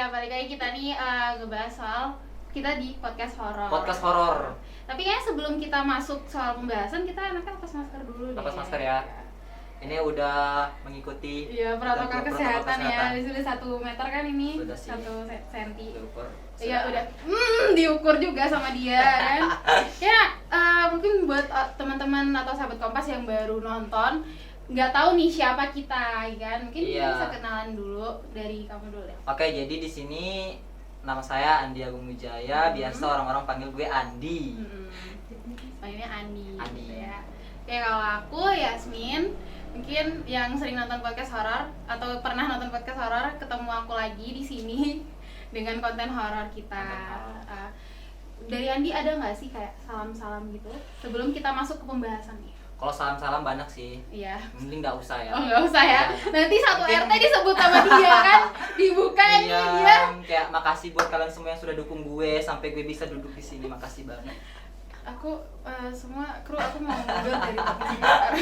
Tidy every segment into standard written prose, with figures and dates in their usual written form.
balik lagi kita nih ngebahas soal kita di podcast horor. Podcast horor. Tapi kayaknya sebelum kita masuk soal pembahasan, kita enaknya lepas masker dulu deh. Lepas masker ya. Ini udah mengikuti protokol kesehatan ya. kesehatan. Di sudah 1 meter kan ini. Sudah sih. 1 senti. Diukur. Iya udah. Diukur juga sama dia kan. Ya mungkin buat teman-teman atau sahabat Kompas yang baru nonton nggak tahu nih siapa kita, kan? Mungkin kita bisa kenalan dulu dari kamu dulu deh. Oke, jadi di sini nama saya Andi Agung Wijaya, biasa orang-orang panggil gue Andi. Panggilnya Andi. Andi. Gitu ya. Oke, kalau aku Yasmin, mungkin yang sering nonton podcast horor atau pernah nonton podcast horor, ketemu aku lagi di sini dengan konten horor kita. Dari Andi ada nggak sih kayak salam-salam gitu sebelum kita masuk ke pembahasan nih? Kalau salam-salam banyak sih. Iya. Mending nggak usah ya. Oh nggak usah ya. Nanti satu Mungkin- RT disebut sama dia kan, dibuka nih Iya, dia. kayak makasih buat kalian semua yang sudah dukung gue sampai gue bisa duduk di sini. Makasih banget. Aku semua kru aku mau mundur dari podcast ini sekarang.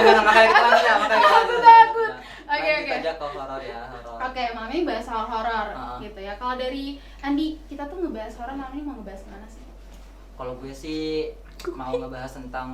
Jangan makanya kita lanjut ya, makanya kita lanjut. Takut. Nah, Oke, lanjut oke. aja ke horor ya, horor. Oke, malam ini bahas soal horor Uh-huh. gitu ya. Kalau dari Andi, kita tuh ngebahas horor malam ini mau ngebahas mana sih? Kalau gue sih mau ngebahas tentang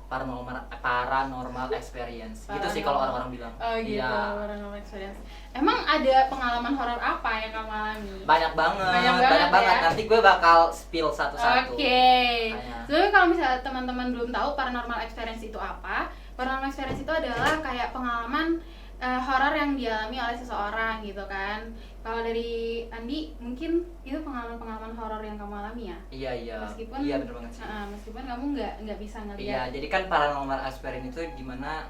paranormal experience. Gitu sih kalau orang-orang bilang. Oh gitu, Iya. paranormal experience. Emang ada pengalaman horor apa yang kamu alami? Banyak banget. Banyak banget ya? Nanti gue bakal spill satu-satu. Oke. Makanya. Sebenarnya kalau misalnya teman-teman belum tahu paranormal experience itu apa, paranormal experience itu adalah kayak pengalaman horor yang dialami oleh seseorang gitu kan. Kalau dari Andi, mungkin itu pengalaman-pengalaman horor yang kamu alami ya? Iya. Meskipun Iya bener banget sih. meskipun kamu nggak bisa Iya, ngeliat. jadi kan paranormal experience itu dimana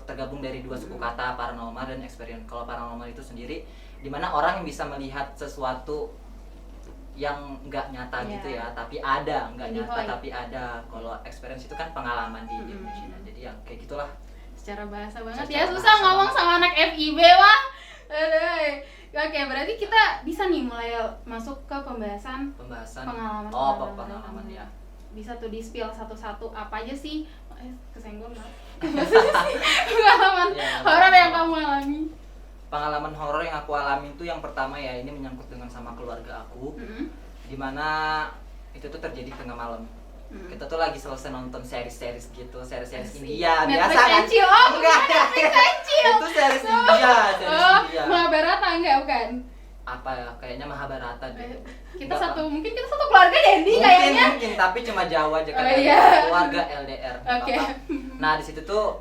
tergabung dari dua suku kata, paranormal dan experience. Kalau paranormal itu sendiri dimana orang yang bisa melihat sesuatu yang nggak nyata Iya. gitu ya, tapi ada, nggak Yang nyata dihoy. tapi ada. Kalau experience itu kan pengalaman di Mm-mm. Indonesia. Jadi ya kayak gitulah. Secara bahasa banget Secara ya, susah bahasa ngomong banget. sama anak FIB wah. Aduh. Oke, berarti kita bisa nih mulai masuk ke pembahasan Pembahasan pengalaman. pengalaman ya. Bisa tuh di spill satu-satu apa aja sih? Kesenggol maaf. Pengalaman Iya, horor yang kamu alami. Pengalaman horor yang aku alami itu yang pertama ya, ini menyangkut dengan sama keluarga aku. Dimana itu tuh terjadi tengah malam. Kita tuh lagi selesai nonton series gitu, series India Netflix biasa kan? and chill. Oh, Enggak, Netflix and chill. itu series India, Oh, India. Mahabharata enggak bukan? Apa ya? Kayaknya Mahabharata deh. Kita Enggak, satu, mungkin kita satu keluarga deh nih kayaknya. Mungkin, tapi cuma Jawa aja Oh, karena iya. keluarga LDR. Oke. Bapak. Nah di situ tuh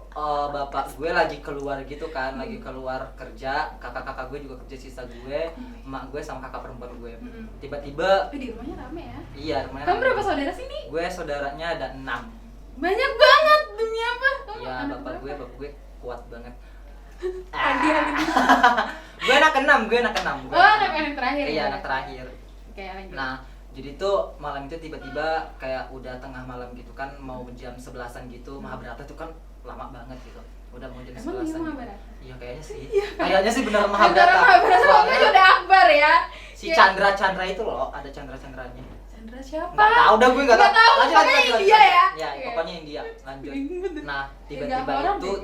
bapak gue lagi keluar gitu kan, lagi keluar kerja, kakak-kakak gue juga kerja sisa gue, emak gue sama kakak perempuan gue. Tiba-tiba, Di rumahnya rame ya. iya rumahnya. Kamu berapa saudara sih nih? Gue saudaranya ada 6. Banyak banget, demi apa? Kamu Iya, anak bapak berapa? gue kuat banget. Andi. Gue anak keenam. Oh, anak terakhir. Iya, ya? anak terakhir. Oke, lanjut. Nah, jadi tuh malam itu tiba-tiba kayak udah tengah malam gitu kan, mau jam 11-an gitu. Mahabharata tuh kan lama banget gitu. Udah mau jam Emang 11-an. iya gitu. Mahabharata? Iya, kayaknya sih. Kayaknya sih bener Antara Mahabharata. Mahabharata Soalnya udah akbar ya. si Kayak- Chandra itu loh, ada Chandra-Chandranya. Chandra siapa? Nggak tahu dah gue nggak Nggak tahu, Lanjut, pokoknya lanjut, India lanjut. ya? Ya, Oke. pokoknya India. Lanjut. Nah, Nggak horor deh.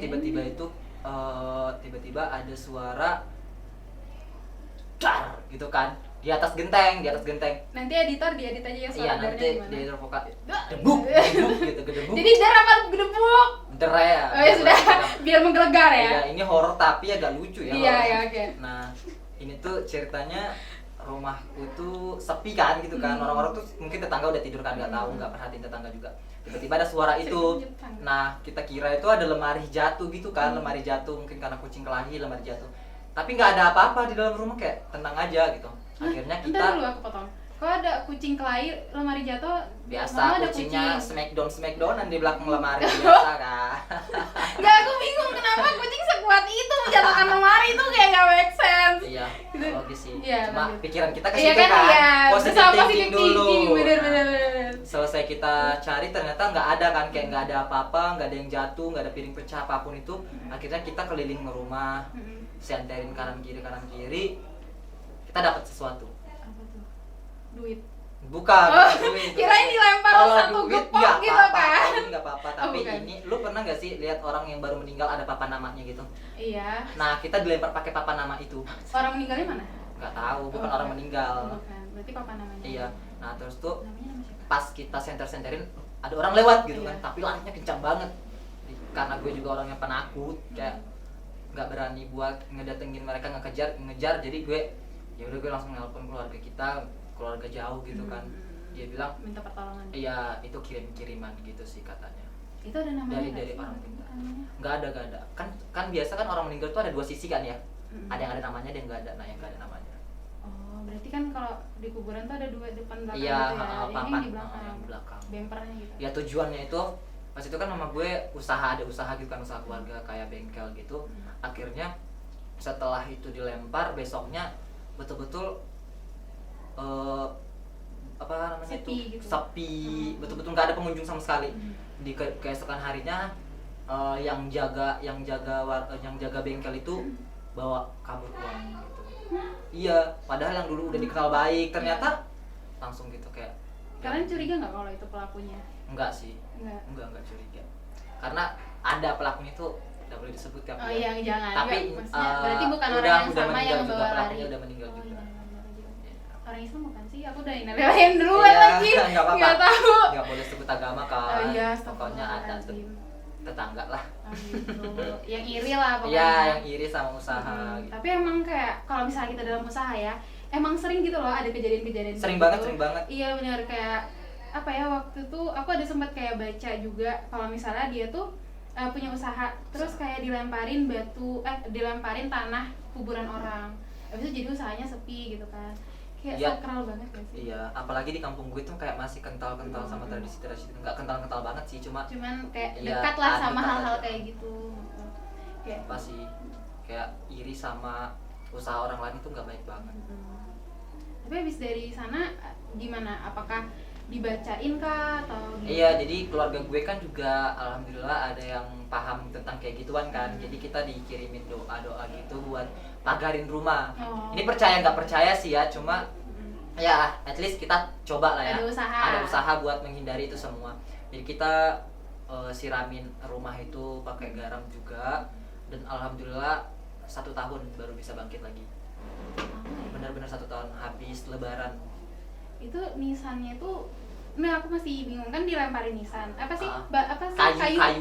tiba-tiba ada suara dar gitu kan di atas genteng. Nanti editor diedit aja ya Iya, suara darnya nanti gimana. di vokal debuk gitu, gedebuk. Jadi dar apa gedebuk? Der ya. Oh ya sudah, biar menggelegar ya. Iya, ini horor tapi agak lucu ya. Iya, horor. ya, oke. Nah, ini tuh ceritanya rumahku tuh sepi kan gitu kan. Orang-orang tuh mungkin tetangga udah tidur kan, nggak tahu, nggak perhatiin tetangga juga. Tiba-tiba ada suara itu. Nah, kita kira itu ada lemari jatuh gitu kan, lemari jatuh mungkin karena kucing kelahi, lemari jatuh. Tapi nggak ada apa-apa di dalam rumah, kayak tenang aja gitu. Akhirnya Bentar kita dulu aku potong. Kok ada kucing kelahi lemari jatuh? biasa Mama ada kucingnya kucing. smackdownan di belakang lemari biasa kan. Nggak, aku bingung kenapa kucing sekuat itu menjatuhkan lemari itu kayak nggak make sense. Iya, Gitu. logis sih. Iya, Cuma lanjut. pikiran kita ke Iya situ kan, kan. iya. Positive Bersama thinking positive dulu. thinking, bener. Nah, selesai kita cari ternyata nggak ada kan, kayak nggak ada apa-apa, nggak ada yang jatuh, nggak ada piring pecah apapun itu. Akhirnya kita keliling rumah, senterin kanan kiri, kita dapat sesuatu. Apa tuh? Duit. Bukan, Oh, duit. kirain dilempar Kalau satu duit gepok nggak gitu apa-apa, kan. kalau duit nggak apa-apa. Tapi bukan. ini, lu pernah nggak sih lihat orang yang baru meninggal ada papan namanya gitu? Iya. Nah, kita dilempar pakai papan nama itu. Orang meninggalnya mana? Nggak tahu, bukan Oh, orang meninggal. Bukan. Berarti papa namanya. Iya. Nah, terus tuh Namanya nama siapa? pas kita senter-senterin ada orang lewat gitu Iya. kan, tapi larinya kencang banget. Karena gue juga orangnya penakut, kayak nggak berani buat ngedatengin mereka, ngejar, jadi gue ya udah gue langsung nelpon keluarga kita, keluarga jauh gitu kan. Dia bilang minta pertolongan. iya itu kiriman gitu sih katanya. Itu ada namanya nggak Dari sih? orang meninggal. Namanya? Nggak ada. Kan biasa kan orang meninggal tuh ada dua sisi kan ya. Mm-mm. Ada yang ada namanya, ada yang nggak ada. Nah, yang nggak ada namanya. Oh, berarti kan kalau di kuburan tuh ada dua depan belakang Iya, gitu ya. Ini papan yang di belakang. yang di belakang. Bempernya gitu. Ya tujuannya itu pas itu kan mama gue ada usaha gitu kan, usaha keluarga kayak bengkel gitu. Akhirnya setelah itu dilempar, besoknya betul-betul apa namanya Sepi itu gitu. sepi, betul-betul nggak ada pengunjung sama sekali. Di keesokan harinya yang jaga bengkel itu bawa kabur uang gitu. Iya, padahal yang dulu udah dikenal baik ternyata langsung gitu kayak. Kalian curiga nggak kalau itu pelakunya? Enggak sih, enggak curiga. Karena ada pelakunya itu tidak boleh disebutkan. Oh iya, jangan. Tapi Nggak, maksudnya berarti bukan orang yang sama meninggal yang juga, bawa lari. pelakunya udah meninggal Oh, juga. iya, benar juga. Iya. Orang Islam bukan sih? Aku udah inalahin duluan Iya, lagi. nggak apa-apa. Nggak tahu. Nggak boleh sebut agama kan. Oh iya, Pokoknya ada astagfirullahaladzim. tetangga lah. Oh, gitu. Yang iri lah pokoknya. Iya, yang iri sama usaha gitu. Tapi emang kayak kalau misalnya kita dalam usaha ya, emang sering gitu loh ada kejadian-kejadian Sering gitu. banget. Iya benar, kayak apa ya, waktu itu aku ada sempat kayak baca juga kalau misalnya dia tuh punya usaha, terus kayak dilemparin tanah kuburan orang. Habis itu jadi usahanya sepi gitu kan. Kayak Iya. sakral banget gak sih? Iya, apalagi di kampung gue tuh kayak masih kental-kental sama tradisi-tradisi. Nggak kental-kental banget sih, cuman Kayak iya, dekat lah sama dekat hal-hal aja. kayak gitu. Kayak apa sih kayak iri sama usaha orang lain itu nggak baik banget. Tapi habis dari sana gimana? Apakah dibacain kah atau gimana? Iya, jadi keluarga gue kan juga alhamdulillah ada yang paham tentang kayak gituan kan. Jadi kita dikirimin doa-doa gitu buat pagarin rumah. Oh. Ini percaya nggak percaya sih ya, cuma ya at least kita coba lah ya. Ada usaha. Buat menghindari itu semua. Jadi kita siramin rumah itu pakai garam juga, dan alhamdulillah 1 tahun baru bisa bangkit lagi. Benar-benar 1 tahun habis Lebaran. Itu nisannya itu, nah aku masih bingung kan, dilemparin nisan apa sih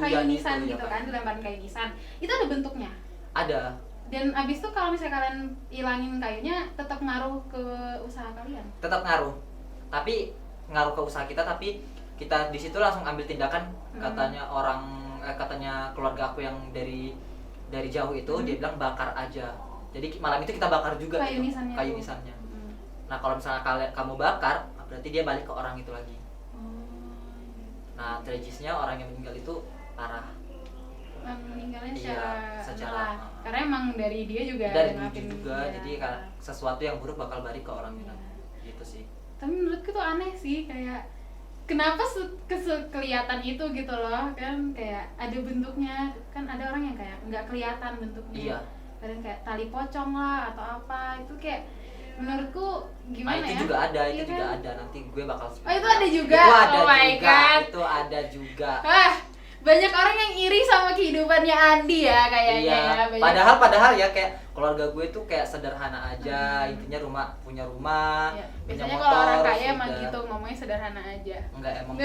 Kayu nisan itu, gitu ya, kan, dilemparin kayu nisan itu ada bentuknya, Ada. dan abis itu kalau misalnya kalian ilangin kayunya tetap ngaruh ke usaha kalian. Tetap ngaruh, tapi ngaruh ke usaha kita, tapi kita di situ langsung ambil tindakan. Katanya keluarga aku yang dari jauh itu, dia bilang bakar aja. Jadi malam itu kita bakar juga Kayu gitu, nisannya kayu tuh. nisannya. Nah kalau misalnya kamu bakar, berarti dia balik ke orang itu lagi. Nah tragisnya orang yang meninggal itu parah. Meninggalnya Iya, secara secara, karena emang dari dia juga Dari ngelakuin dulu juga, dia. jadi kan sesuatu yang buruk bakal balik ke orang itu. Iya. Gitu sih. Tapi menurutku tuh aneh sih, kayak kenapa kelihatan itu gitu loh, kan kayak ada bentuknya, kan ada orang yang kayak nggak kelihatan bentuknya. Iya. Kadang kayak tali pocong lah atau apa, itu kayak menurutku gimana Nah, itu ya? juga ada, Iya itu juga kan? ada. Nanti gue bakal Oh, itu ada juga? Itu ada Oh my juga. God. Itu ada juga. Banyak orang yang iri sama kehidupannya Andi ya kayaknya. Iya. Ya. Banyak. Padahal ya kayak keluarga gue tuh kayak sederhana aja. Intinya punya rumah, Ya, punya biasanya motor. kalau orang kaya emang udah. gitu, ngomongnya sederhana aja. Enggak, emang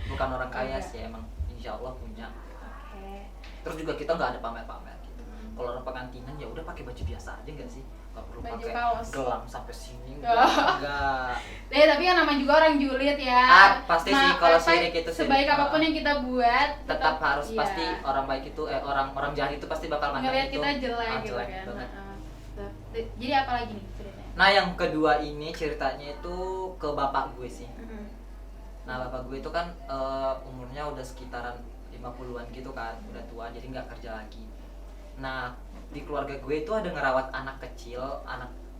bukan orang kaya Enggak. sih, emang insya Allah punya. Oke. Terus juga kita nggak ada pamer-pamer gitu. Kalau orang pengantinan ya udah pakai baju biasa aja nggak sih? Nggak perlu Baju pakai kaos. gelang sampai sini. Oh. Enggak. Tapi kan namanya juga orang julid ya. Pasti sih kalau sirik itu sebaik sirik. apapun yang kita buat Tetap harus iya. pasti orang baik itu orang jahat itu pasti bakal mandang ngelihat itu kita jelek gitu jelek kan. banget. Jadi apa lagi nih ceritanya? Nah yang kedua ini ceritanya itu ke bapak gue sih. Nah bapak gue itu kan umurnya udah sekitaran 50-an gitu kan, udah tua jadi nggak kerja lagi. Nah di keluarga gue itu ada ngerawat anak kecil,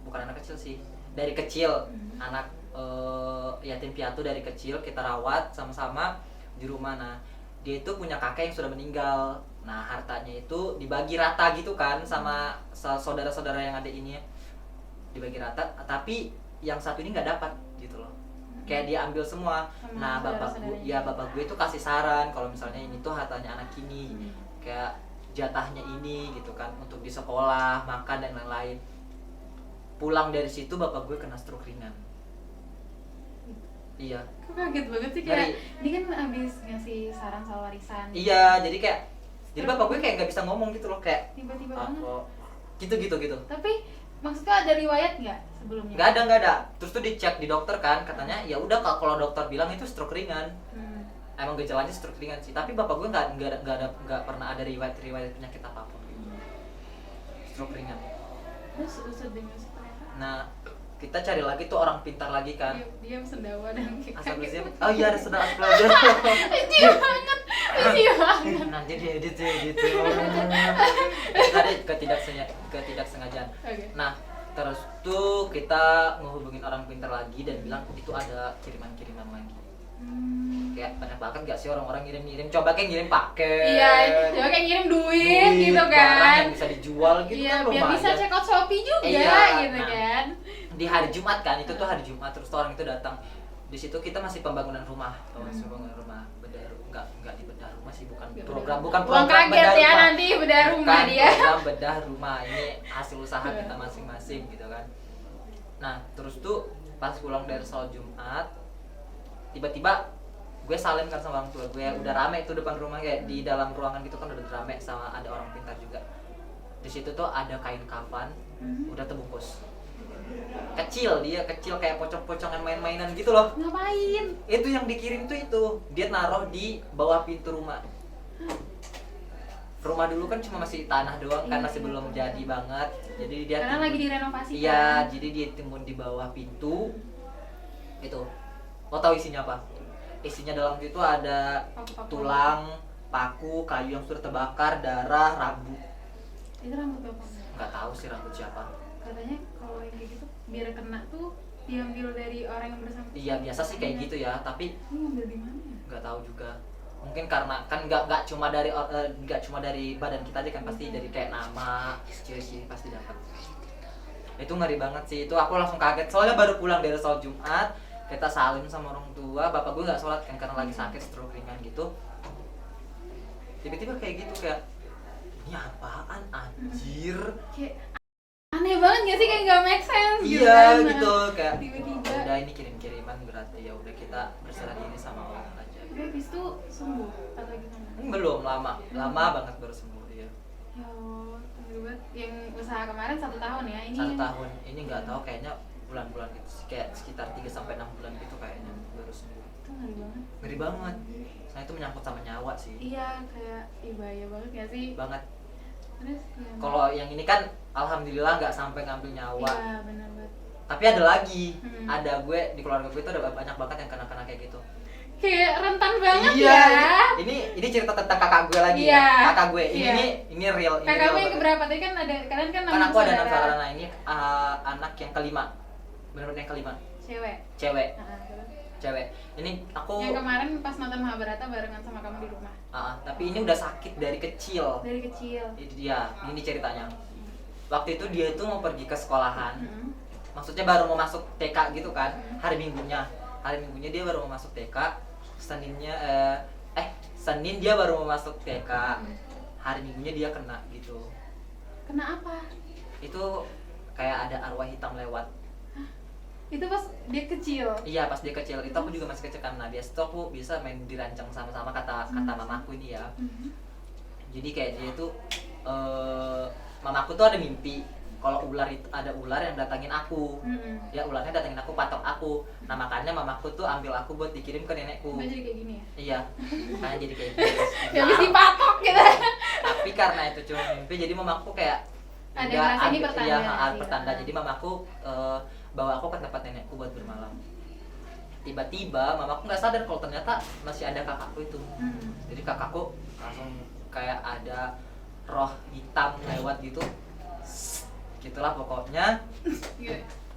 bukan anak kecil sih, dari kecil, anak yatim piatu dari kecil kita rawat sama-sama di rumah. Nah dia itu punya kakek yang sudah meninggal. Nah hartanya itu dibagi rata gitu kan sama saudara-saudara yang ada ini, dibagi rata, tapi yang satu ini nggak dapat gitu loh. kayak dia ambil semua. Sama Nah saudara-saudaranya. bapak gue itu kasih saran kalau misalnya ini tuh hartanya anak ini, kayak jatahnya ini gitu kan untuk di sekolah, makan dan lain-lain. Pulang dari situ bapak gue kena stroke ringan. Iya. Kok kaget banget sih kayak ini kan abis ngasih saran soal warisan. Iya, jadi kayak bapak gue kayak nggak bisa ngomong gitu loh, kayak Tiba-tiba banget. gitu. Tapi maksudnya ada riwayat nggak sebelumnya? Nggak ada. Terus tuh dicek di dokter kan, katanya ya udah kalau dokter bilang itu stroke ringan. Emang gejalanya stroke ringan sih. Tapi bapak gue nggak pernah ada riwayat penyakit apapun. Stroke ringan. Terus usut dengan seperti apa? Nah, kita cari lagi tuh orang pintar lagi kan. Dia sendawa dan Asal usia. Oh iya, ada saudara pelajar. Lucu banget. Nanti dia edit gitu. Tadi ketidaksengajaan. Oke. Nah, terus tuh kita ngehubungin orang pintar lagi dan bilang itu ada kiriman lagi. Kayak banyak banget gak sih orang-orang ngirim, coba kayak ngirim paket. Iya, coba kayak ngirim duit gitu barang kan. yang bisa dijual gitu Iya, kan biar lumayan. bisa check out Shopee juga Iya, gitu nah. kan. Di hari Jumat kan, itu tuh hari Jumat, terus tuh orang itu datang. Di situ kita masih pembangunan rumah, bedah, enggak di bedah rumah sih, bukan Uang program kaget bedah ya rumah. nanti bedah rumah Bukan dia. program bedah rumah, ini hasil usaha kita masing-masing gitu kan. Nah, terus tuh pas pulang dari sholat Jumat, tiba-tiba gue salim kan sama orang tua gue, udah rame tuh depan rumah, kayak di dalam ruangan gitu kan udah rame, sama ada orang pintar juga. Di situ tuh ada kain kafan udah terbungkus. Kecil kayak pocong-pocongan main-mainan gitu loh. Ngapain? Itu yang dikirim tuh itu, dia naruh di bawah pintu rumah. Rumah dulu kan cuma masih tanah doang kan, masih belum jadi banget. Jadi dia Karena lagi direnovasi Iya, kan. jadi dia timbun di bawah pintu. Itu. Lo tahu isinya apa? Isinya dalam itu ada Paku-paku. tulang, paku, kayu yang sudah terbakar, darah, rambut. Itu rambut bapak. Nggak tahu sih rambut siapa. Katanya kalau yang kayak gitu biar kena tuh diambil dari orang yang bersangkutan. Iya, biasa sih kayak gitu ya, tapi Ini ngambil di mana ya? nggak tahu juga. Mungkin karena kan nggak cuma dari badan kita aja kan, pasti dari kayak nama, ciri-ciri pasti dapat. Itu ngeri banget sih, itu aku langsung kaget soalnya baru pulang dari sholat Jumat, kita salim sama orang tua, bapak gue nggak sholat kan karena lagi sakit stroke ringan gitu. Tiba-tiba kayak gitu, kayak ini apaan anjir. Kayak aneh banget gak sih, kayak gak make sense gitu Iya kan. gitu, kayak Tiba-tiba. udah ini kirim-kiriman, berarti ya udah kita berserah diri sama Allah aja. Tapi habis itu sembuh atau gimana? Belum lama banget baru sembuh dia. Ya Allah, ngeri banget. Yang usaha kemarin 1 tahun ya, ini 1 tahun, ini nggak tahu kayaknya bulan-bulan gitu sih, kayak sekitar 3-6 bulan gitu kayaknya baru sembuh. itu ngeri banget. Ngeri banget, nah itu menyangkut sama nyawa sih. Iya, kayak bahaya banget gak sih? Banget. Terus gimana? Kalau yang ini kan alhamdulillah nggak sampai ngambil nyawa. Iya, benar banget. Tapi ada lagi, Hmm. ada gue di keluarga gue itu ada banyak banget yang kena kayak gitu. Kayak rentan banget Iya, ya. ini cerita tentang kakak gue lagi Iya. ya. Kakak gue Iya. ini real. Ini Kakakmu real yang banget. keberapa? Tadi kan ada, kalian kan Kan aku ada 6 saudara. Nah ini anak yang kelima, benar-benar yang kelima, Cewek. cewek. Nah, terus. Cewek. Ini aku. Yang kemarin pas nonton Mahabharata barengan sama kamu di rumah. Tapi ini udah sakit dari kecil. Dari kecil. Itu dia. Ini ceritanya. Waktu itu dia itu mau pergi ke sekolahan. Mm-mm. Maksudnya baru mau masuk TK gitu kan. Hari Minggunya dia baru mau masuk TK. Senin dia baru mau masuk TK. Hari Minggunya dia kena gitu. Kena apa? Itu kayak ada arwah hitam lewat. Itu pas dia kecil. Iya, pas dia kecil. Itu aku juga masih kecil kan. Nah, biasa tuh aku bisa main dirancang sama-sama kata mamaku ini ya. Jadi kayak dia tuh mamaku tuh ada mimpi kalau ada ular yang datangin aku. Ya ularnya datangin aku, patok aku. Nah makanya mamaku tuh ambil aku buat dikirim ke nenekku. Jadi kayak gini ya? Iya, makanya jadi kayak gitu. Gak bisa dipatok gitu. Tapi karena itu cuma mimpi, jadi mamaku kayak Ada udah merasa ini pertanda iya, sih, pertanda. ya. Jadi mamaku bawa aku ke tempat nenekku buat bermalam. Tiba-tiba mamaku nggak sadar kalau ternyata masih ada kakakku itu. Jadi kakakku langsung kayak ada roh hitam lewat gitu. Gitulah pokoknya.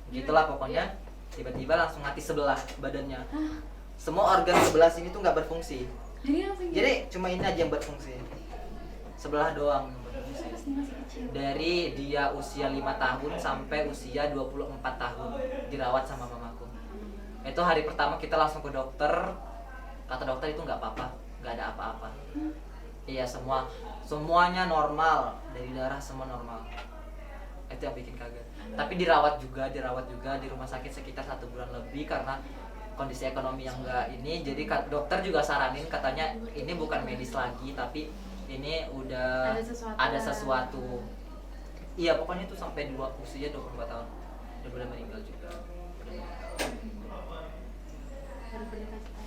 Gitulah pokoknya. Tiba-tiba langsung mati sebelah badannya. Semua organ sebelah sini tuh nggak berfungsi. Jadi langsung gitu. Jadi cuma ini aja yang berfungsi. Sebelah doang yang berfungsi. Pas dia masih kecil. Dari dia usia 5 tahun sampai usia 24 tahun dirawat sama mamaku. Itu hari pertama kita langsung ke dokter, kata dokter itu nggak apa-apa, nggak ada apa-apa. Iya, semuanya normal, dari darah semua normal. Itu yang bikin kaget. Tapi dirawat juga di rumah sakit sekitar 1 bulan lebih karena kondisi ekonomi yang enggak ini. Jadi dokter juga saranin, katanya ini bukan medis lagi tapi ini udah ada sesuatu. Iya, pokoknya itu sampai usia 24 tahun udah boleh meninggal juga.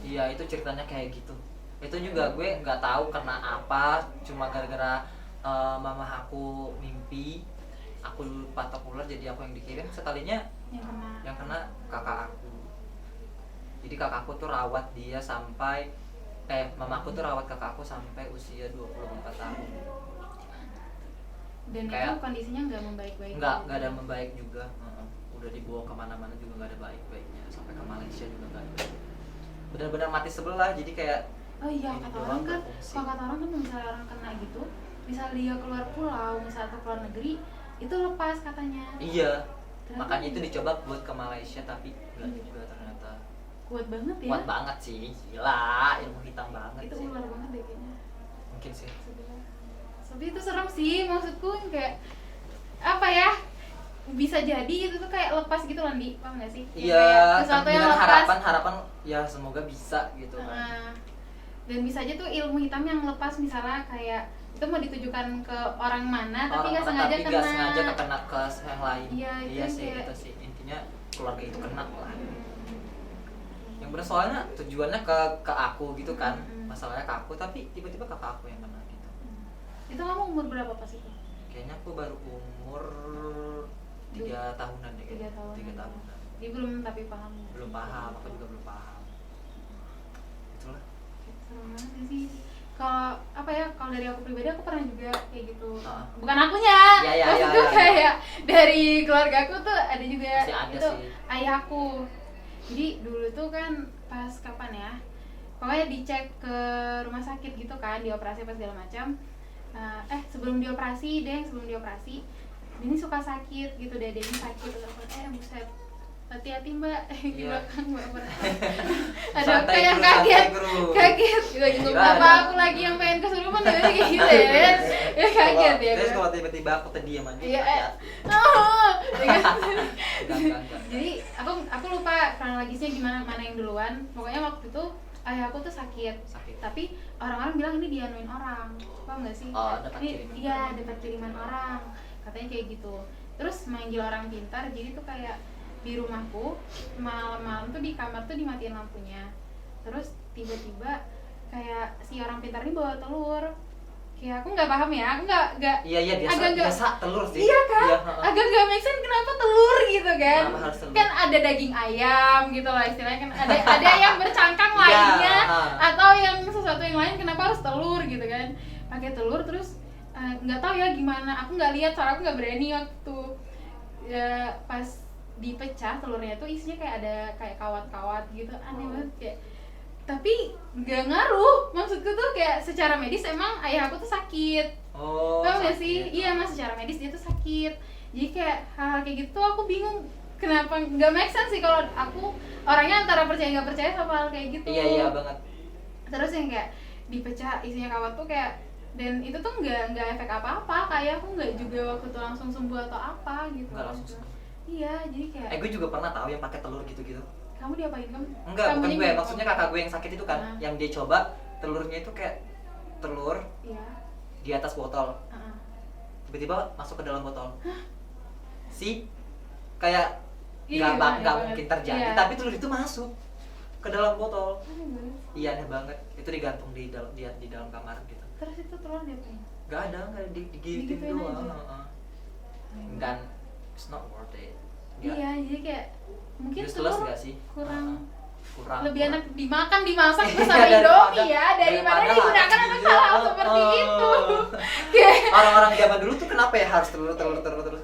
Iya, itu ceritanya kayak gitu. Itu juga gue nggak tahu karena apa, cuma gara-gara mama aku mimpi aku patok ular, jadi aku yang dikirim. Sekalinya yang kena kakak aku. Jadi kakakku tuh rawat dia sampai mamaku tuh rawat kakakku sampai usia 24 tahun. Dan kayak, itu kondisinya nggak membaik-baik? Nggak ada membaik juga. Udah dibawa kemana-mana juga nggak ada baik-baiknya, sampai ke Malaysia juga nggak ada. Benar-benar mati sebelah, jadi kayak oh iya, kata orang kan, kalau kata orang kan misalnya orang kena gitu, misal dia keluar pulau, misal atau keluar negeri, itu lepas katanya. Iya, ternyata makanya itu dicoba buat ke Malaysia tapi nggak juga ternyata. Kuat banget ya? Kuat banget sih, gila, ilmu hitam banget itu sih. ular banget deh kayaknya. Mungkin sih. Tapi itu serem sih, maksudku kayak apa ya, bisa jadi itu tuh kayak lepas gitu loh, Di, paham gak sih? Iya, sesuatu dengan yang lepas, harapan ya semoga bisa gitu kan. Dan bisa aja tuh ilmu hitam yang lepas, misalnya kayak itu mau ditujukan ke orang mana tapi nggak sengaja tapi kena. nggak sengaja kena ke yang lain. Iya sih, kayak... itu sih intinya keluarga itu kena lah. Yang bener soalnya tujuannya ke aku gitu kan, masalahnya ke aku tapi tiba-tiba kakak aku yang kena gitu. Itu kamu umur berapa pas itu? Kayaknya aku baru umur 3 tahunan deh kayaknya. 3 tahunan. Dia belum tapi paham. Belum paham, aku juga belum paham. Itulah. Serem banget sih. Kalau apa ya, kalau dari aku pribadi aku pernah juga kayak gitu. Bukan akunya. Maksudku kayak dari keluarga aku tuh ada juga. Ada itu sih. Ayahku. Jadi dulu tuh kan pas kapan ya? Pokoknya dicek ke rumah sakit gitu kan, dioperasi apa segala macam. Sebelum dioperasi, ini suka sakit gitu, dadanya sakit terus aku buset, hati-hati mbak, di belakang mbak ada kayak kaget gitu, bapak aku lagi yang pengen kesurupan kayak gitu ya kaget ya. Terus kalau tiba-tiba aku terdiam aja. Jadi aku lupa kronologisnya gimana, mana yang duluan. Pokoknya waktu itu ayah aku tuh sakit. Tapi orang-orang bilang ini dianuin orang, paham nggak sih? Dapat kiriman. Iya, dapat kiriman orang, katanya kayak gitu. Terus manggil orang pintar, jadi tuh kayak di rumahku malam-malam tuh di kamar tuh dimatiin lampunya. Terus tiba-tiba kayak si orang pintar ini bawa telur. Kayak aku nggak paham ya, aku nggak. Iya biasa telur sih. Iya kan, agak nggak make sense kenapa telur gitu kan? Telur? Kan ada daging ayam gitu lah istilahnya, kan ada yang bercangkang lainnya atau yang sesuatu yang lain, kenapa harus telur gitu kan? Pakai telur terus nggak tahu ya gimana, aku nggak lihat soalnya aku nggak berani waktu ya, pas dipecah telurnya tuh isinya kayak ada kayak kawat-kawat gitu, aneh banget kayak. Tapi nggak ngaruh, maksudku tuh kayak secara medis emang ayah aku tuh sakit. Tau gak sih? Iya mas, secara medis dia tuh sakit. Jadi kayak hal-hal kayak gitu aku bingung kenapa nggak make sense sih, kalau aku orangnya antara percaya nggak percaya sama hal kayak gitu. Iya banget. Terus yang kayak dipecah isinya kawat tuh kayak, dan itu tuh nggak efek apa-apa, kayak aku nggak juga waktu itu langsung sembuh atau apa gitu. Nggak langsung sembuh. Iya, jadi kayak. Gue juga pernah tahu yang pakai telur gitu-gitu. Kamu diapain kamu? Enggak, bukan gue, maksudnya kakak gue yang sakit itu kan, yang dia coba telurnya itu kayak telur di atas botol, tiba-tiba masuk ke dalam botol. Si kayak nggak mungkin terjadi, tapi telur itu masuk ke dalam botol. Iya, aneh banget. Itu digantung di dalam kamar gitu. Terus itu telur diapain? Nggak ada, digigit doang. Dan it's not worth it. Iya, jadi kayak mungkin telur sih? kurang kurang. Lebih enak dimasak terus sama Indomie ya, daripada digunakan untuk hal-hal seperti itu. Orang-orang zaman dulu tuh kenapa ya harus telur?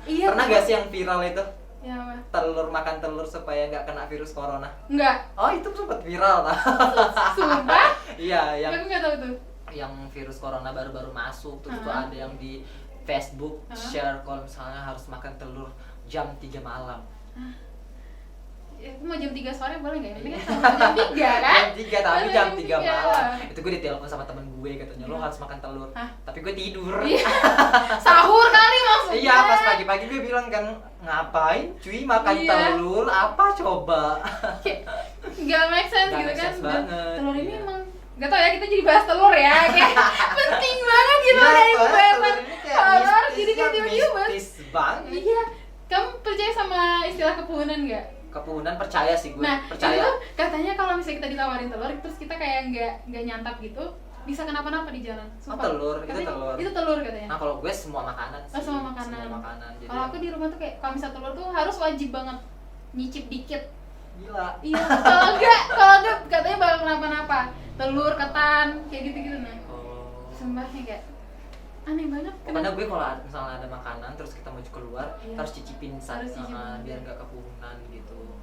Iya, pernah gak sih yang viral itu? Ya, apa? Telur, makan telur supaya nggak kena virus corona. Enggak. Oh, itu sempat viral lah. Sumpah? Iya, aku nggak tahu tuh. Yang virus corona baru-baru masuk terus tuh ada yang di Facebook share kalau misalnya harus makan telur jam 3 malam. aku mau jam 3 sore boleh nggak ya? Ini kan sama jam 3 kan? Jam 3, tapi jam 3 3. malam. Itu gue ditelepon sama temen gue, katanya lo Iya. harus makan telur. Hah? Tapi gue tidur. Iya. Sahur kali maksudnya. Iya, pas pagi-pagi gue bilang kan, ngapain cuy makan Iya. telur, apa coba? Kayak nggak make sense Nggak gitu make kan. sense Dan banget, telur ini iya. emang nggak tau ya, kita jadi bahas telur ya. Kayak penting banget gitu Iya, dari soalnya pembahasan telur ini kayak horor, mistis jadi ya, kayak tiba-tiba bahas. mistis banget. Iya. Kamu percaya sama istilah kepuhunan nggak? Kepuhunan percaya sih gue, Nah, percaya. itu tuh katanya kalau misalnya kita ditawarin telur, terus kita kayak nggak nyantap gitu, bisa kenapa-napa di jalan. Oh, telur, itu Katanya, telur. Itu telur katanya. Nah, kalau gue semua makanan sih. Oh, semua makanan. Semua makanan. Jadi Kalau aku di rumah tuh kayak kalau misal telur tuh harus wajib banget nyicip dikit. gila. Iya, kalau enggak katanya bakal kenapa-napa. Telur, ketan, kayak gitu-gitu nah. Oh. Sumpahnya kayak aneh banget. Pokoknya gue kalau misalnya ada makanan terus kita mau keluar, Iya. harus cicipin Harus cicipin. biar nggak kepunan gitu.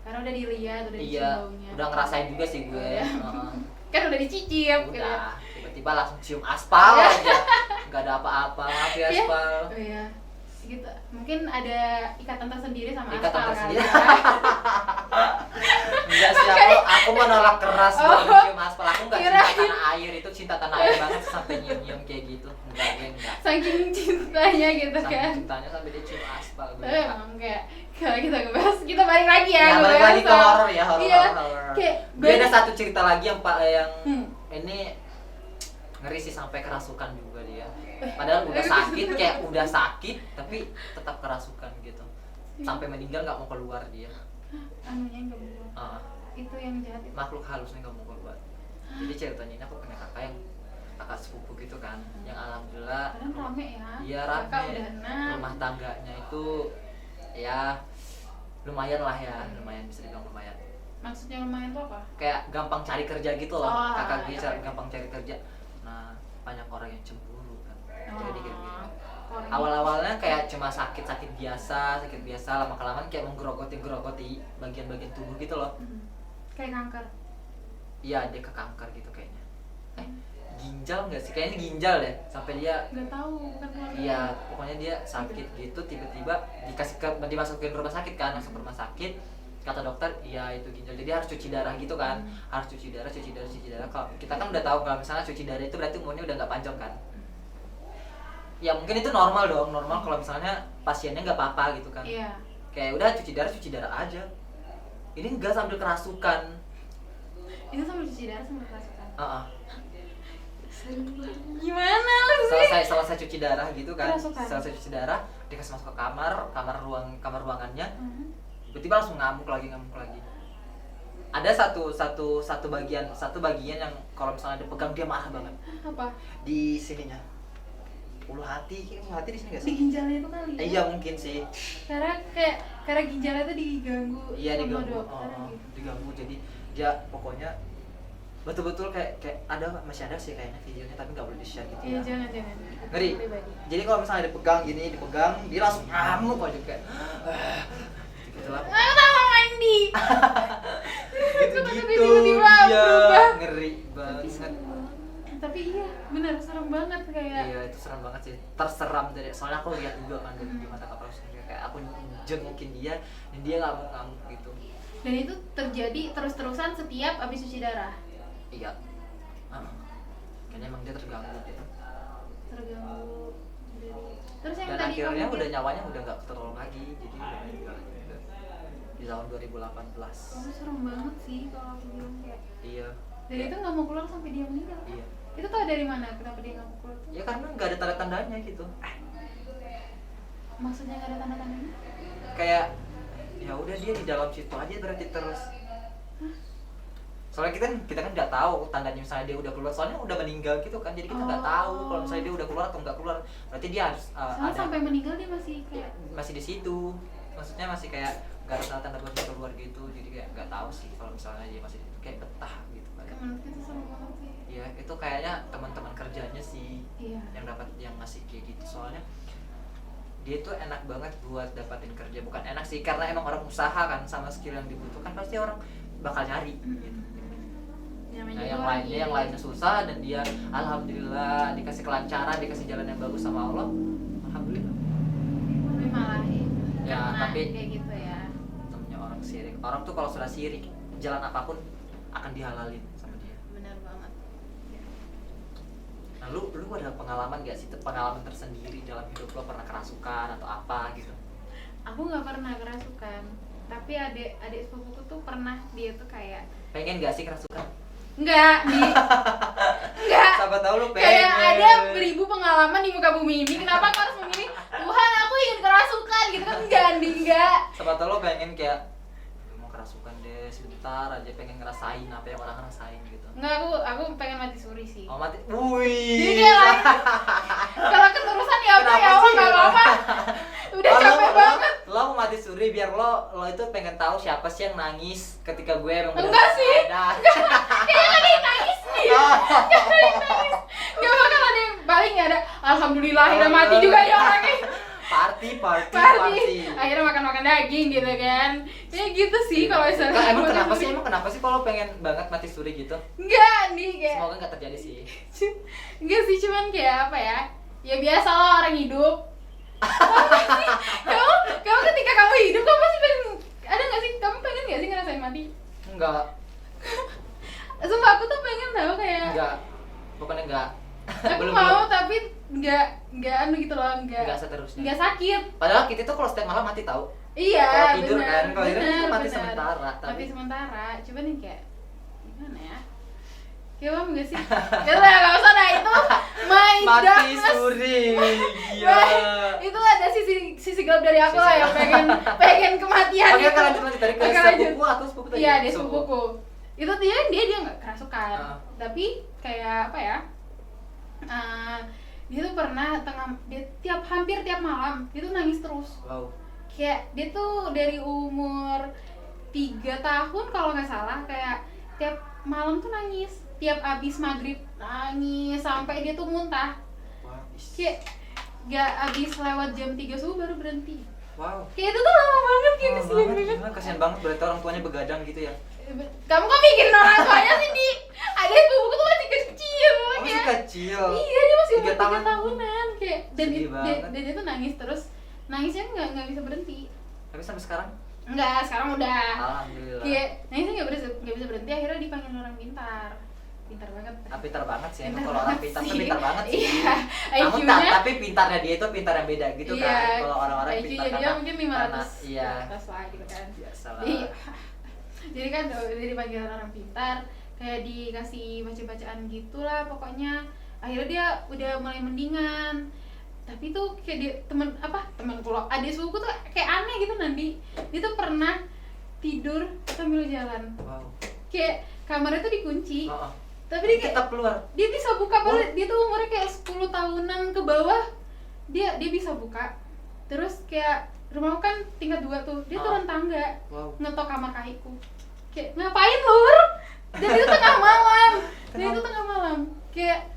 Karena udah dilihat, udah Iya, dicium baunya. udah ngerasain juga sih gue. Iya. Heeh. Kan udah dicicip gitu. Udah, tiba-tiba langsung cium aspal aja. Nggak ada apa-apa, maaf ya Iya. aspal. Oh iya. Gitu. Mungkin ada ikatan tersendiri sama Ikatan aspal tersendiri. kali ya. Enggak sih, aku menolak keras Oh. buat cium aspal. Aku nggak cinta Kirain. tanah air, itu cinta tanah air banget sampai nyium-nyium kayak gitu. Enggak, gue enggak. Saking cintanya gitu Sampai kan. cintanya sampai dia cium aspal gue. Tapi emang kayak kalau kita ngebahas, kita balik lagi ya. Ya, balik ngebahas lagi ke soal- horor ya, horor. Iya. horor. Kayak Gue ada satu cerita lagi yang Hmm. ini ngeri sih, sampai kerasukan juga dia. Padahal udah sakit, kayak udah sakit tapi tetap kerasukan gitu. Sampai meninggal nggak mau keluar dia. anunya nggak boleh. Ah, Itu yang jahat itu. makhluk halusnya nggak mau keluar. Jadi ceritanya ini aku punya kakak yang kakak sepupu gitu kan, yang alhamdulillah Kadang rame ya. iya Kakak rame. udah enam. Rumah tangganya itu ya lumayan lah ya, lumayan, bisa dibilang lumayan. Maksudnya lumayan tuh apa? Kayak gampang cari kerja gitu loh. Oh, Kakak gue iya, oke. gampang cari kerja. Nah, banyak orang yang cemburu kan. Jadi kayak gitu. Orang- Awal-awalnya kayak cuma sakit biasa, lama kelamaan kayak menggerogoti bagian-bagian tubuh gitu loh. Kayak kanker. Iya, dia ke kanker gitu kayaknya. Ginjal nggak sih? Kayaknya ginjal deh. Sampai dia, Nggak tahu, bukan keluarga. iya, pokoknya dia sakit gitu, tiba-tiba dimasukin rumah sakit kan, masuk rumah sakit. Kata dokter, iya itu ginjal. Jadi harus cuci darah gitu kan. Harus cuci darah. Kalau kita kan udah tahu kalau misalnya cuci darah itu berarti umurnya udah nggak panjang kan. Ya mungkin itu normal dong, normal kalau misalnya pasiennya nggak apa-apa gitu kan. Iya. Kayak udah cuci darah aja. Ini enggak, sambil kerasukan. Itu sambil cuci darah sambil kerasukan. Heeh. Gimana lu sih? Selesai cuci darah gitu kan. Kerasukan. Selesai cuci darah, dikasih masuk ke kamar ruangannya. Mhm. Tiba-tiba langsung ngamuk lagi. Ada satu bagian yang kalau misalnya dipegang dia marah banget. Apa? Di sininya. Ulu hati di sini enggak Di sih? ginjalnya itu kali. Ya? Iya mungkin sih. Karena ginjalnya itu diganggu. Iya, sama diganggu. dokter gitu. Diganggu, jadi dia pokoknya betul-betul kayak masih ada sih kayaknya videonya, tapi nggak boleh di-share gitu Iya, ya. jangan. Ngeri. Pribadi. Jadi kalau misalnya dipegang, dia langsung ngamuk aja kayak gitu lah. Tahu mandi. Gitu-gitu Tiba-tiba dia. berubah. Ngeri banget. Tapi iya, benar serem banget kayak. Iya, itu serem banget sih. Terseram dari, soalnya aku lihat juga kan di mata kapal sendiri, kayak aku jengukin dia dan dia ngamuk gitu. Dan itu terjadi terus-terusan setiap abis cuci darah. Iya. Kayaknya emang dia terganggu gitu. Terganggu dari. Terus yang Dan tadi akhirnya kamu udah nyawanya udah nggak ketolong lagi, jadi udah meninggal gitu. Di tahun 2018. Oh, serem banget sih kalau aku bilang kayak. Iya. Dan itu nggak mau keluar sampai dia meninggal. Iya. Itu tahu dari mana? Kenapa dia nggak mau keluar tuh? Ya karena nggak ada tanda-tandanya gitu. Maksudnya nggak ada tanda-tandanya? Kayak ya udah dia di dalam situ aja berarti terus. Soalnya kita kan nggak tahu tandanya misalnya dia udah keluar, soalnya udah meninggal gitu kan, jadi kita nggak tahu kalau misalnya dia udah keluar atau nggak keluar, berarti dia harus Soalnya sampai meninggal dia masih kayak. masih di situ, maksudnya masih kayak nggak ada tanda buat dia keluar gitu, jadi kayak nggak tahu sih kalau misalnya dia masih di situ, kayak betah gitu kan. Menurutku itu serem banget sih. Iya, itu kayaknya teman-teman kerjanya sih Iya. yang ngasih kayak gitu, soalnya dia tuh enak banget buat dapatin kerja, bukan enak sih karena emang orang usaha kan, sama skill yang dibutuhkan pasti orang bakal nyari gitu. Nah yang lainnya susah dan dia alhamdulillah dikasih kelancaran, dikasih jalan yang bagus sama Allah, alhamdulillah. Tapi malah Ya, karena tapi- kayak gitu ya. Namanya orang sirik orang tuh kalau sudah sirik, jalan apapun akan dihalalin sama dia. Benar banget. Nah, lu ada pengalaman gak sih, pengalaman tersendiri dalam hidup lo, pernah kerasukan atau apa gitu? Aku nggak pernah kerasukan, tapi adik sepupuku tuh pernah, dia tuh kayak Pengen gak sih kerasukan? enggak. Siapa tahu lu pengen. Kayak ada beribu pengalaman di muka bumi ini, kenapa aku harus memilih Tuhan aku ingin kerasukan gitu kan? Enggak. Siapa tahu lu pengen kayak mau kerasukan deh sebentar aja, pengen ngerasain apa yang orang ngerasain gitu. Enggak, aku pengen mati suri sih. Oh mati, wih. Jadi kayak lain. Kalau keterusan ya udah, ya Allah nggak apa-apa. Udah capek banget. Lo mau mati suri biar lo itu pengen tahu siapa sih yang nangis ketika gue emang Enggak sih. ada. Kayaknya ada yang nangis nih. Gak bakal ada yang paling ada. Alhamdulillah akhirnya mati juga ya orangnya. Party. Akhirnya makan daging gitu kan. Ya gitu sih kalau misalnya. Kan emang kenapa sih kalau pengen banget mati suri gitu? Enggak nih kayak. Semoga nggak terjadi sih. Enggak sih, cuman kayak apa ya? Ya biasa lah orang hidup. kamu ketika kamu hidup kamu pasti pengen, ada nggak sih, kamu pengen nggak sih ngerasain mati? Enggak. Sumpah aku tuh pengen tahu kayak. Enggak. Pokoknya enggak. Aku mau tapi nggak anu gitu loh, nggak seterusnya. Nggak sakit. Padahal kita tuh kalau setiap malam mati tahu. Iya, kalau tidur bener, kan, kalau tidur itu mati bener. sementara. Mati sementara, coba nih kayak gimana ya? Kayak paham gak sih? Ya udah, gak usah dah, itu my mati darkness. suri, gila. Itu ada sisi gelap dari aku lah yang pengen kematian. Oke, itu. kan lanjut tadi ke Oke, lanjut. sepupu atau sepupu tadi? Iya, dia sepupuku. Itu dia nggak kerasukan, tapi kayak apa ya? Dia tuh pernah hampir tiap malam dia tuh nangis terus. Wow. Kayak dia tuh dari umur 3 tahun kalau nggak salah, kayak tiap malam tuh nangis, tiap abis maghrib nangis sampai dia tuh muntah. Wow. Kayak nggak abis lewat jam 3 subuh baru berhenti. Wow. Kayak itu tuh lama banget, kayak keselin banget. Kasian banget, berarti orang tuanya begadang gitu ya. Kamu kok mikirin orang tuanya sih, Di? Ada sepupuku tuh masih kecil. Masih kecil. Iya, dia masih umur 3 3 tahunan kayak dan banget. dia tuh nangis terus. Nangisnya nggak bisa berhenti. Tapi sampai sekarang? Enggak, sekarang udah. Alhamdulillah. Kayak nangisnya nggak bisa berhenti, akhirnya dipanggil orang pintar banget. Pintar banget sih, emang Pintar kalau orang banget pintar tuh sih. pintar banget sih. Iya, Namun IQ-nya tapi pintarnya dia itu pintar yang beda gitu iya, kan. Kalau orang-orang IQ-nya pintar dia karena mungkin 500 iya. atas lah gitu kan. Biasalah. Jadi kan dia dipanggil orang pintar, kayak dikasih baca-bacaan gitulah pokoknya. Akhirnya dia udah mulai mendingan. Tapi tuh kayak dia teman pulau adik sepupu tuh kayak aneh gitu nanti. Dia tuh pernah tidur sambil jalan. Wow. Kayak kamarnya tuh dikunci. Tapi dia kayak tetap keluar. Dia bisa buka, dia tuh umurnya kayak 10 tahunan ke bawah. Dia bisa buka. Terus kayak rumahku kan tingkat 2 tuh. Dia turun tangga. Wow. Ngetok kamar kakekku. Kayak ngapain Lur? Dan itu tengah malam. Kayak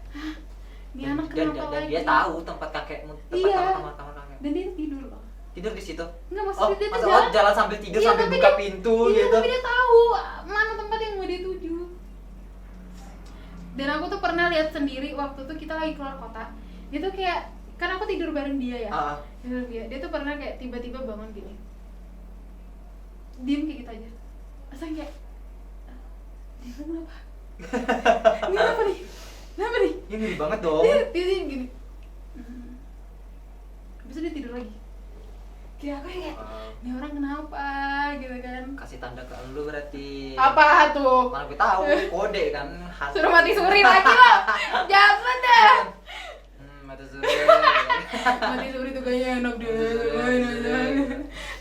ini anak kenapa dan lagi? dia tahu tempat kakekmu, kamar kakek. Dan dia tidur loh. Tidur di situ. Enggak, maksudnya dia tuh jalan sambil tidur Iya, sambil tapi buka dia- pintu iya, gitu. tapi dia tahu mana tempat yang mau dia tuju. Dan aku tuh pernah lihat sendiri waktu tuh kita lagi keluar kota. Dia tuh kayak, kan aku tidur bareng dia ya. Dia tuh pernah kayak tiba-tiba bangun gini. Diem kayak gitu aja. Asal kayak dia kenapa? Ini kenapa nih? Ini ngeri banget dong. Dia gini. Habis itu dia tidur lagi. Kayak aku kayak, ini orang kenapa gitu kan. Kasih tanda ke lu berarti. Apa tuh? Mana gue tahu, kode kan. Suruh mati suri lagi loh. Jangan dah. Mati suri. Mati suri tuh kayaknya enak deh.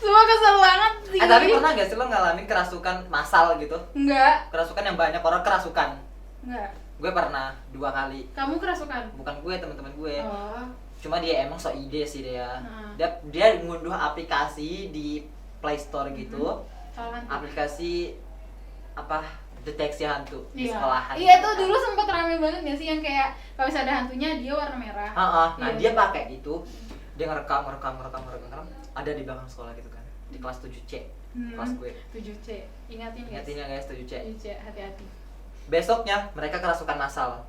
Semua kesel banget sih. Tapi pernah gak sih lo ngalamin kerasukan massal gitu? Enggak. Kerasukan yang banyak orang kerasukan. Enggak. Gue pernah 2 kali. Kamu kerasukan? Bukan gue, teman-teman gue. Oh. Cuma dia emang so ide sih dia. Hmm. Dia ngunduh aplikasi di Play Store gitu. Soal hantu. Aplikasi apa? Deteksi hantu di Iya. sekolahan. Iya tuh dulu sempat rame banget ya sih yang kayak kalau misalnya ada hantunya dia warna merah. Nah, Iya. dia pakai gitu. Dia ngerekam ada di belakang sekolah gitu kan. Di kelas 7C. Kelas gue. 7C. Ingatin guys. Ingatin ya guys 7C. 7C, hati-hati. Besoknya mereka kerasukan massal.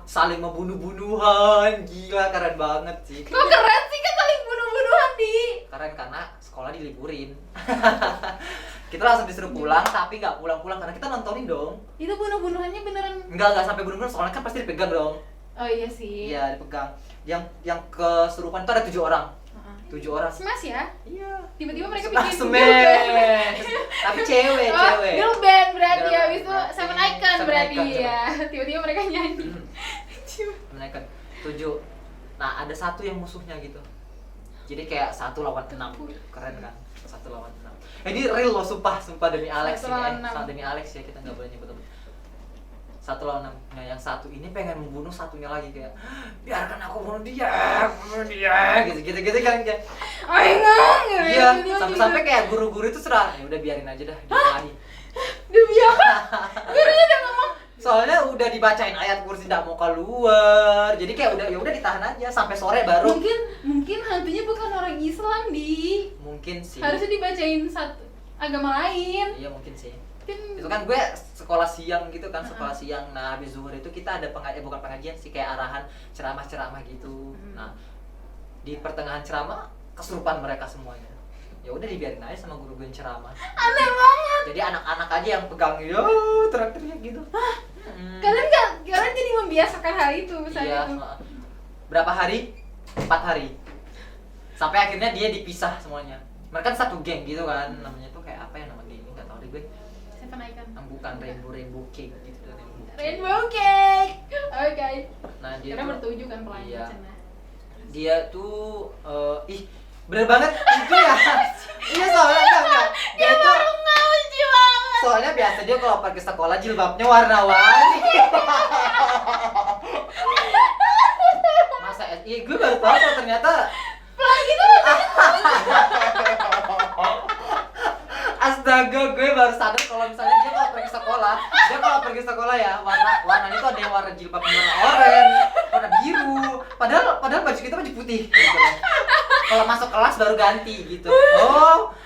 Saling membunuh-bunuhan. Gila, keren banget sih. Kok keren sih kan saling bunuh-bunuhan di. Keren karena sekolah diliburin. Kita langsung disuruh pulang, tapi nggak pulang-pulang karena kita nontonin dong. Itu bunuh-bunuhannya beneran? Nggak sampai bunuh-bunuh, soalnya kan pasti dipegang dong. Oh iya sih. Iya, dipegang. Yang kesurupan itu ada 7 orang. 7 orang. Smash ya? Iya. Tiba-tiba mereka bikin smash. Tapi cewek. Girl band berarti Girl habis itu band. Seven Icon Seven berarti Icon, ya. Tiba-tiba mereka nyanyi. Mereka 7. Nah, ada satu yang musuhnya gitu. Jadi kayak 1 lawan 6. Keren kan? 1 lawan 6. Ini real loh, sumpah demi Alex 1 lawan ini. 6. Demi Alex ya, kita nggak boleh nyebut-nyebut. 1 lawan 6. Nah, yang satu ini pengen membunuh satunya lagi kayak, biarkan aku bunuh dia gitu kan kayak. Oh enggak. Iya, sampai kayak guru-guru itu serah, ya udah biarin aja dah, dikelahi. Demi apa? Gurunya udah ngomong. Soalnya udah dibacain ayat kursi tidak mau keluar. Jadi kayak udah ya udah ditahan aja sampai sore baru. Mungkin hantunya bukan orang Islam, Di. Mungkin sih. Harusnya dibacain satu agama lain. Iya, mungkin sih. Mungkin Itu kan gue sekolah siang gitu kan, sekolah siang. Nah, habis zuhur itu kita ada bukan pengajian sih, kayak arahan ceramah-ceramah gitu. Nah, di pertengahan ceramah kesurupan mereka semuanya. Ya udah dibiarin aja sama guru gue yang ceramah. aneh banget. Jadi anak-anak aja yang pegang yo teriak-teriak gitu. Kalian jadi membiasakan hal itu misalnya Iya. itu. Berapa hari? 4 hari. Sampai akhirnya dia dipisah semuanya. Mereka kan satu geng gitu kan, namanya tuh kayak apa ya nama geng ini nggak tahu deh gue. Seven Icon. Bukan Rainbow Cake gitu. Rainbow Cake. Oke. Nah, dia Karena tuh, bertujuh kan pelangi iya. sana. Dia tuh bener banget itu ya. Iya, soalnya enggak. Dia tuh lucu banget. soalnya biasa dia kalau pergi sekolah jilbabnya warna-warni. Masa SI gue baru tahu kalau ternyata Pelangi tuh astaga, gue baru sadar kalau misalnya dia kalau pergi sekolah ya warnanya itu ada yang warna jilbab warna oranye, warna biru, padahal baju kita baju putih gitu. Kalau masuk kelas baru ganti gitu.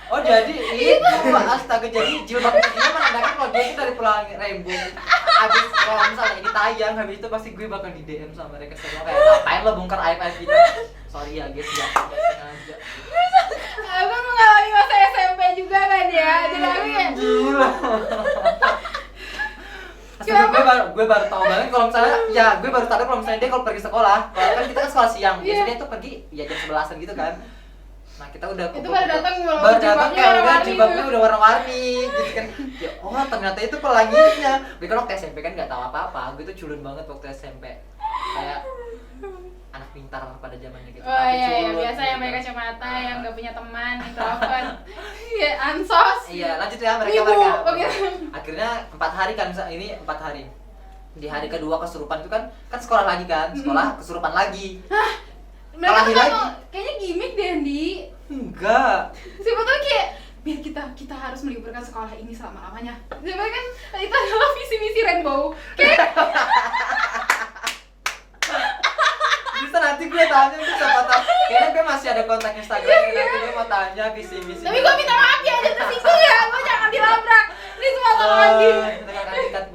Oh jadi itu astaga, jadi jilbab putihnya menandakan kalau dia itu dari Pelangi Rainbow. Abis kalau misalnya ini tayang, habis itu pasti gue bakal di DM sama mereka semua kayak, ngapain lo bongkar aib-aib kita. Sorry ya guys, nggak sengaja. Aku mengalami masa SMP juga kan ya. Jadi aku kayak Gila. Gue baru tahu banget kalau misalnya gue baru sadar kalau misalnya dia kalau pergi sekolah, kalau kan kita kan sekolah siang, biasanya dia tuh pergi ya jam 11-an gitu kan. Nah, kita udah itu baru datang kayak udah jilbabnya udah warna-warni gitu kan. Ya ternyata itu pelanginya. Gue kan waktu SMP kan nggak tahu apa-apa, gue tuh culun banget waktu SMP. Kayak anak pintar pada zamannya gitu. Oh iya, culun, biasa yang gitu. pakai kacamata, yang nggak punya teman, introvert, ya ansos. Iya, lanjut ya mereka. Ibu, oke. Akhirnya 4 hari kan, ini 4 hari. Di hari kedua kesurupan itu kan sekolah lagi kan, sekolah kesurupan lagi. Mereka Kelahi tuh lagi. kayaknya gimmick deh, Andi. Enggak. Siapa tahu kayak biar kita harus meliburkan sekolah ini selama-lamanya. Siapa kan itu adalah visi misi Rainbow. Kayak Bisa nanti gue tanya itu siapa tahu. Kayaknya gue masih ada kontak Instagram, nanti gue mau tanya visi misi. tapi gue minta maaf ya, ada tersinggung ya, lo jangan dilabrak. Ini semua salah lagi.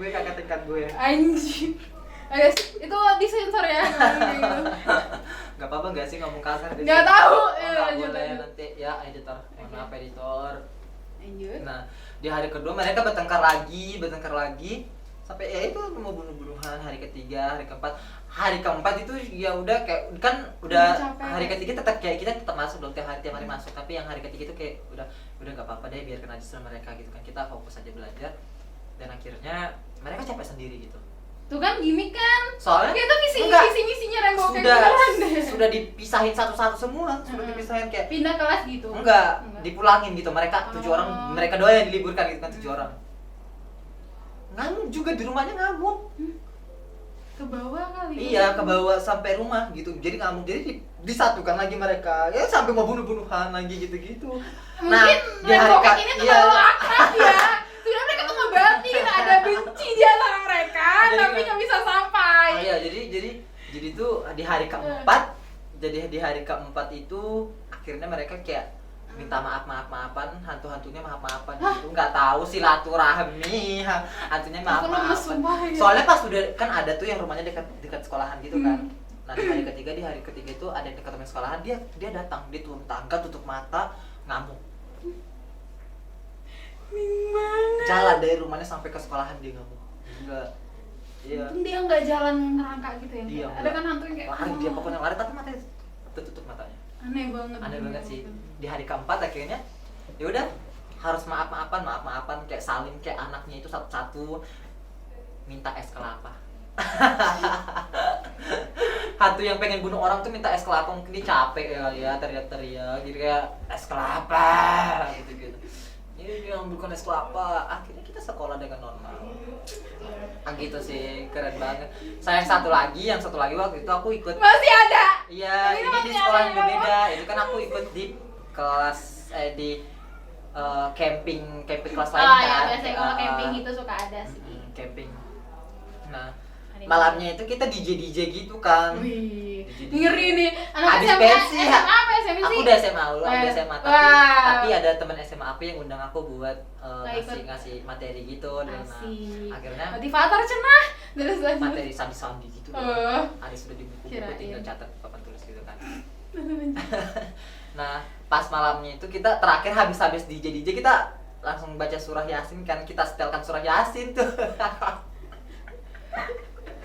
Kakak tingkat gue. Anjing. Guys, itu disensor ya. Gak apa-apa gak sih ngomong kasar di Nggak sini? tahu. Nggak Lanjut, boleh lanjut. nanti ya editor. Mohon maaf editor. Lanjut. Nah, di hari kedua mereka bertengkar lagi sampai ya itu mau bunuh-bunuhan. Hari ketiga, hari keempat itu ya udah kayak kan udah Capek. hari ketiga tetap kayak kita tetap masuk dong, tiap hari masuk, tapi yang hari ketiga itu kayak udah nggak apa-apa deh, biarkan aja sama mereka gitu kan, kita fokus aja belajar. Dan akhirnya mereka capek sendiri gitu. Tuh kan gimmick kan? Soalnya Itu enggak, visi misinya Rainbow kayak sudah beneran deh. sudah dipisahin satu-satu semua, sudah dipisahin kayak Pindah kelas gitu. enggak dipulangin gitu, mereka 7 orang, mereka doang yang diliburkan gitu kan, 7 orang. Ngamuk juga di rumahnya, ngamuk. Ke bawah kali. Iya, ke bawah sampai rumah gitu. Jadi ngamuk, jadi disatukan lagi mereka. Ya sampai mau bunuh-bunuhan lagi gitu-gitu. Mungkin Rainbow Cake ini terlalu akrab ya. Sebenarnya mereka tuh ngebatin ada benci di antara mereka, Jadi tapi nggak bisa sampai. Iya, jadi tuh di hari keempat, jadi di hari keempat itu akhirnya mereka kayak minta maafan, hantunya maafan gitu. Nggak tahu silaturahmi, hantunya maafan. Ya. Soalnya pas udah kan ada tuh yang rumahnya dekat sekolahan gitu kan. Nah, di hari ketiga itu ada yang dekat rumah sekolahan, dia datang, dia turun tangga, tutup mata, ngamuk. Bingung banget. Jalan dari rumahnya sampai ke sekolahan dia nggak mau. Enggak. Iya. Untung dia nggak jalan ngerangka gitu ya. Iya, Ada enggak. kan hantu yang kayak Lari dia pokoknya lari tapi matanya tertutup matanya. aneh banget. Aneh banget sih. Di hari keempat akhirnya ya udah harus maaf-maafan kayak saling kayak anaknya itu satu-satu minta es kelapa. Hantu yang pengen bunuh orang tuh minta es kelapa, mungkin dia capek ya teriak-teriak gitu kayak es kelapa gitu-gitu. Ini dia ambilkan es kelapa, akhirnya kita sekolah dengan normal. Gitu sih, keren banget. Yang satu lagi waktu itu aku ikut. Masih ada. Iya, Ini ini di masih sekolah ada yang ya, berbeda. Itu kan aku ikut di kelas di camping kelas lain Oh kan. ya, biasanya kalau camping itu suka ada sih. Camping. Nah, Hari malamnya itu kita DJ gitu kan. Wih, DJ. ngeri nih. Anak Habis SMA, pensi, SMA apa SMP sih? Aku udah SMA, lu udah SMA, Wah. tapi ada teman SMA aku yang undang aku buat Nggak ikut. ngasih materi gitu dan Asik. akhirnya Motivator cenah. Terus lanjut. materi sandi-sandi gitu. Ada sudah di buku-buku Kirain. tinggal catat papan tulis gitu kan. Nah, pas malamnya itu kita terakhir habis DJ kita langsung baca surah Yasin kan, kita setelkan surah Yasin tuh.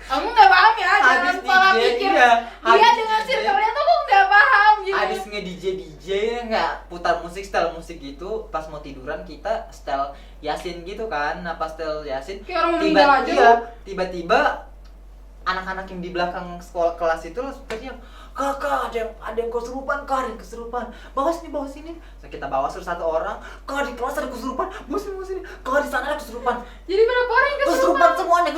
Kamu nggak paham ya, jangan Habis salah DJ, pikir. iya. Dia Habis dengan DJ. circle-nya tuh kok nggak paham gitu. Habis nge-DJ nggak putar musik, setel musik gitu, pas mau tiduran kita setel Yasin gitu kan. Nah, pas setel Yasin Kayak orang mau meninggal aja lu. tiba-tiba anak-anak yang di belakang sekolah kelas itu langsung teriak, "Kakak, ada yang kesurupan, Kak, ada yang kesurupan. Bawa sini." Nah, kita bawa satu orang, "Kak, di kelas ada kesurupan. Bawa sini. Kak, di sana ada kesurupan." Jadi berapa orang yang kesurupan? Kesurupan semuanya.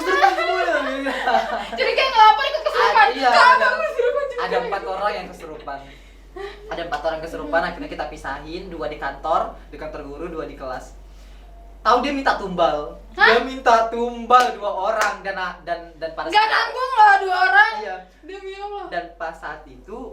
Jadi kayak ngelapor ikut kesurupan. Iya, Kak, ada- aku kesurupan juga. Ada 4 orang yang kesurupan. Ada 4 orang kesurupan, akhirnya kita pisahin, 2 di kantor guru, 2 di kelas. Tahu dia minta tumbal. Hah? Dia minta tumbal 2 orang dan pada Nggak nanggung loh 2 orang. Iya. Demi Allah. Dan pas saat itu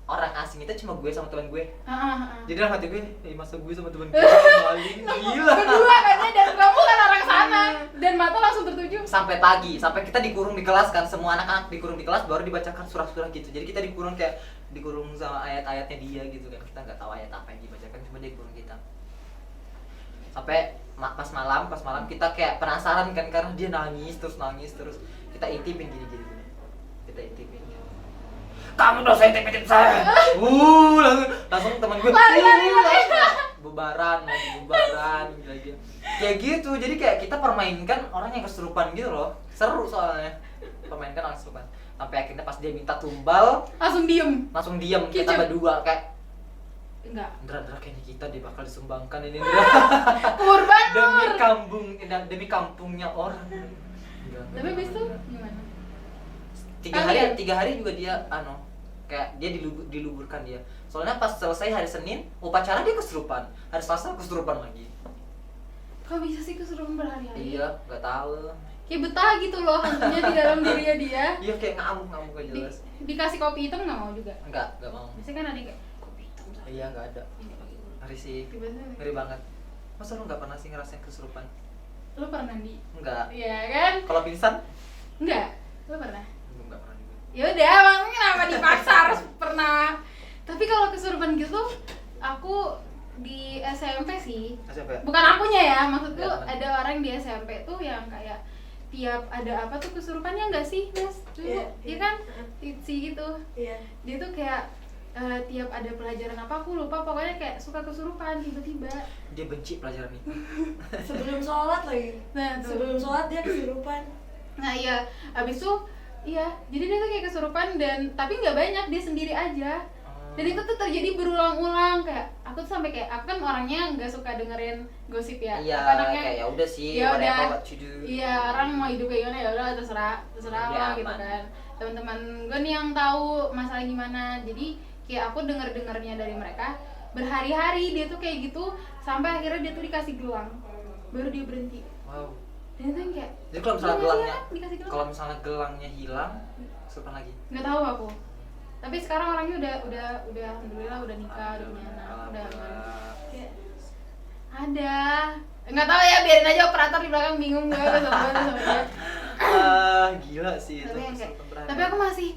orang asing itu cuma gue sama teman gue. Ah. Jadi dalam hati gue, masa gue sama teman gue maling, gila. Berdua katanya dan kamu kan orang sana dan mata langsung tertuju. Sampai pagi, sampai kita dikurung di kelas kan, semua anak-anak dikurung di kelas baru dibacakan surah-surah gitu. Jadi kita dikurung sama ayat-ayatnya dia gitu kan. Kita nggak tahu ayat apa yang dibacakan, cuma dia kurung kita. Sampai pas malam kita kayak penasaran kan karena dia nangis terus kita intipin gini. Kita intipin. Kamu dosa intipin saya. Langsung teman gue Lari. bubaran lagi. Kayak gitu. Jadi kayak kita permainkan orang yang kesurupan gitu loh. Seru soalnya. Permainkan orang kesurupan. Sampai akhirnya pas dia minta tumbal, Langsung diem. langsung diam kita Kicep. berdua kayak Enggak. Ndra kayaknya kita dia bakal disumbangkan ini Kurban Ndra. demi kampungnya orang. Tapi habis itu gimana? 3 hari juga dia kayak dia diluburkan dia. Soalnya pas selesai hari Senin upacara dia kesurupan, hari Selasa kesurupan lagi. Kok bisa sih kesurupan berhari-hari? Iya, nggak tahu. Kayak betah gitu loh hantunya di dalam dirinya dia. Iya kayak ngamuk gak jelas. Dikasih kopi hitam nggak mau juga? Nggak mau. Biasanya kan ada yang kayak kopi hitam. Iya nggak ada. Ngeri sih, Tiba-tiba. ngeri banget. Masa lu nggak pernah sih ngerasain kesurupan? Lu pernah di? Nggak. Iya kan? Kalau pingsan? Enggak. Lu pernah? Nggak pernah juga. Ya udah, makanya kenapa dipaksa harus pernah. Tapi kalau kesurupan gitu, aku di SMP sih. Siapa ya? Bukan akunya ya, maksudku Ya, teman. ada orang di SMP tuh yang kayak tiap ada apa tuh kesurupannya nggak sih, Mas? Dulu, Iya, iya iya. kan? Tipsi gitu. Iya. Dia tuh kayak tiap ada pelajaran apa aku lupa, pokoknya kayak suka kesurupan tiba-tiba. Dia benci pelajaran itu. Sebelum sholat lagi. Nah, tuh. Sebelum sholat dia kesurupan. Nah iya, abis itu iya, jadi dia tuh kayak kesurupan dan tapi nggak banyak, dia sendiri aja. Dan itu tuh terjadi berulang-ulang, kayak aku tuh sampai kayak aku kan orangnya nggak suka dengerin gosip ya. Iya, Aku anaknya kayak ya udah sih, ya whatever udah. what you do. Iya, orang mau hidup kayak gimana ya udah terserah Dia apa gitu aman. kan. Teman-teman gue nih yang tahu masalah gimana. Jadi kayak aku denger-dengernya dari mereka berhari-hari dia tuh kayak gitu sampai akhirnya dia tuh dikasih gelang. Baru dia berhenti. Wow. Dan itu yang kayak Jadi kalau misalnya "Iya, gelangnya, iya, dikasih gelang." kalau misalnya gelangnya hilang, kesurupan lagi. Nggak tahu aku. Tapi sekarang orangnya udah alhamdulillah udah nikah, udah punya anak, udah aman. Kayak, ada. Nggak tahu ya, biarin aja operator di belakang bingung gue sama dia. Gila sih itu. Tapi yang kayak, kesurupan berani. tapi aku masih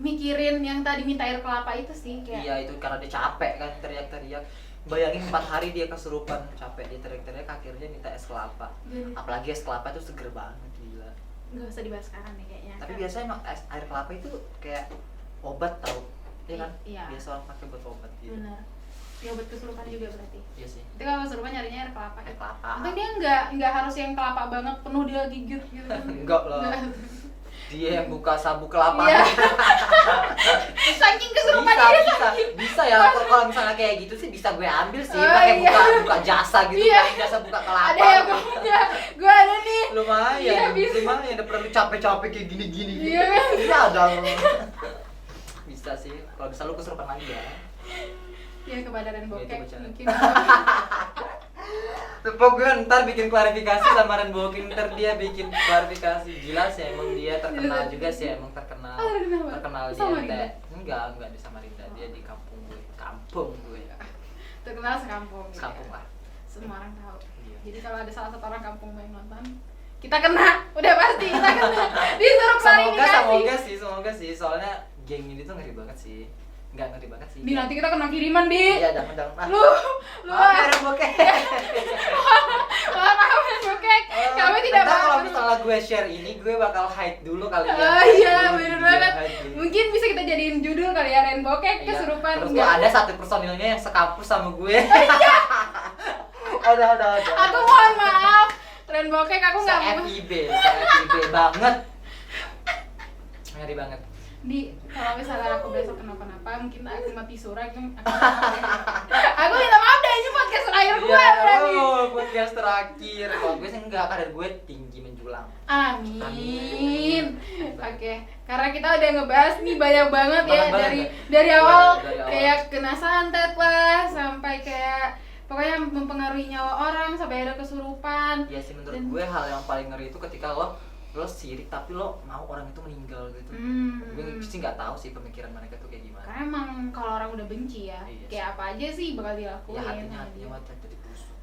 mikirin yang tadi minta air kelapa itu sih kayak. Iya itu karena dia capek kan teriak-teriak. Bayangin 4 hari dia kesurupan, capek dia teriak-teriak, akhirnya minta es kelapa. Apalagi es kelapa itu seger banget, gila. Nggak usah dibahas sekarang nih kayaknya. Tapi biasanya emang air kelapa itu kayak obat tau, iya kan? Iya. Biasa orang pakai buat obat gitu. Benar. Ya obat kesurupan juga berarti. Iya sih. Itu kalau kesurupan nyarinya air kelapa. Air kelapa. Untung dia nggak harus yang kelapa banget penuh dia gigit gitu kan. Enggak lah. Dia yang buka sabuk kelapa. Iya. Saking kesurupan bisa ya. Kalau misalnya kayak gitu sih bisa gue ambil sih, Oh, pakai iya. buka jasa gitu, Iya. kan, jasa buka kelapa. ada yang punya. Gue ada nih. Iya, Lumayan, bisa. lumayan. Udah perlu capek-capek kayak gini-gini. Iya kan? Iya ada. Bisa sih. Kalau bisa lu kesurupan lagi ya. Ya kebadaran bokek itu bercanda. mungkin. Tepok gue ntar bikin klarifikasi sama Ren Boking, ntar dia bikin klarifikasi. Gila sih emang dia terkenal juga sih, emang terkenal. Terkenal di Samarinda? NT. Enggak di Samarinda, dia di kampung gue. Kampung gue. Terkenal sekampung. Gitu Sekampung ya. lah. Semua orang tahu. Iya. Jadi kalau ada salah satu orang kampung yang nonton, kita kena. Udah pasti kita kena. Disuruh klarifikasi. Semoga sih. Soalnya geng ini tuh ngeri banget sih. Enggak ngeri banget sih. Di nanti kita kena kiriman, Di. Iya, jangan. Lu Maaf ya, Ren Bokek. maaf bokek. Kami tidak Ntar kalau mau. misalnya gue share ini, gue bakal hide dulu kali ya. Oh iya, Dulu bener di banget. hide dulu. Mungkin bisa kita jadiin judul kali ya, Ren Bokek Iya. kesurupan. Terus Enggak. kok ada satu personilnya yang sekampus sama gue. Ada. Aku mohon maaf. Ren Bokek aku enggak mau. FIB banget. Ngeri banget. Di kalau misalnya aku besok kenapa-napa, mungkin aku mati sura itu aku minta maaf deh, ini podcast terakhir gue berarti. Podcast terakhir. Kalau gue sih enggak, kadar gue tinggi menjulang. Amin. Oke, karena kita udah ngebahas nih banyak banget ya Banget dari banget. dari awal Dari awal. kayak kena santet lah sampai kayak pokoknya mempengaruhi nyawa orang sampai ada kesurupan. Ya sih menurut Dan- gue hal yang paling ngeri itu ketika lo sirik tapi lo mau orang itu meninggal gitu. Gue sih nggak tahu sih pemikiran mereka tuh kayak gimana. Karena emang kalau orang udah benci ya, Iya kayak apa aja sih bakal dilakuin. Ya sama dia. hatinya jadi busuk.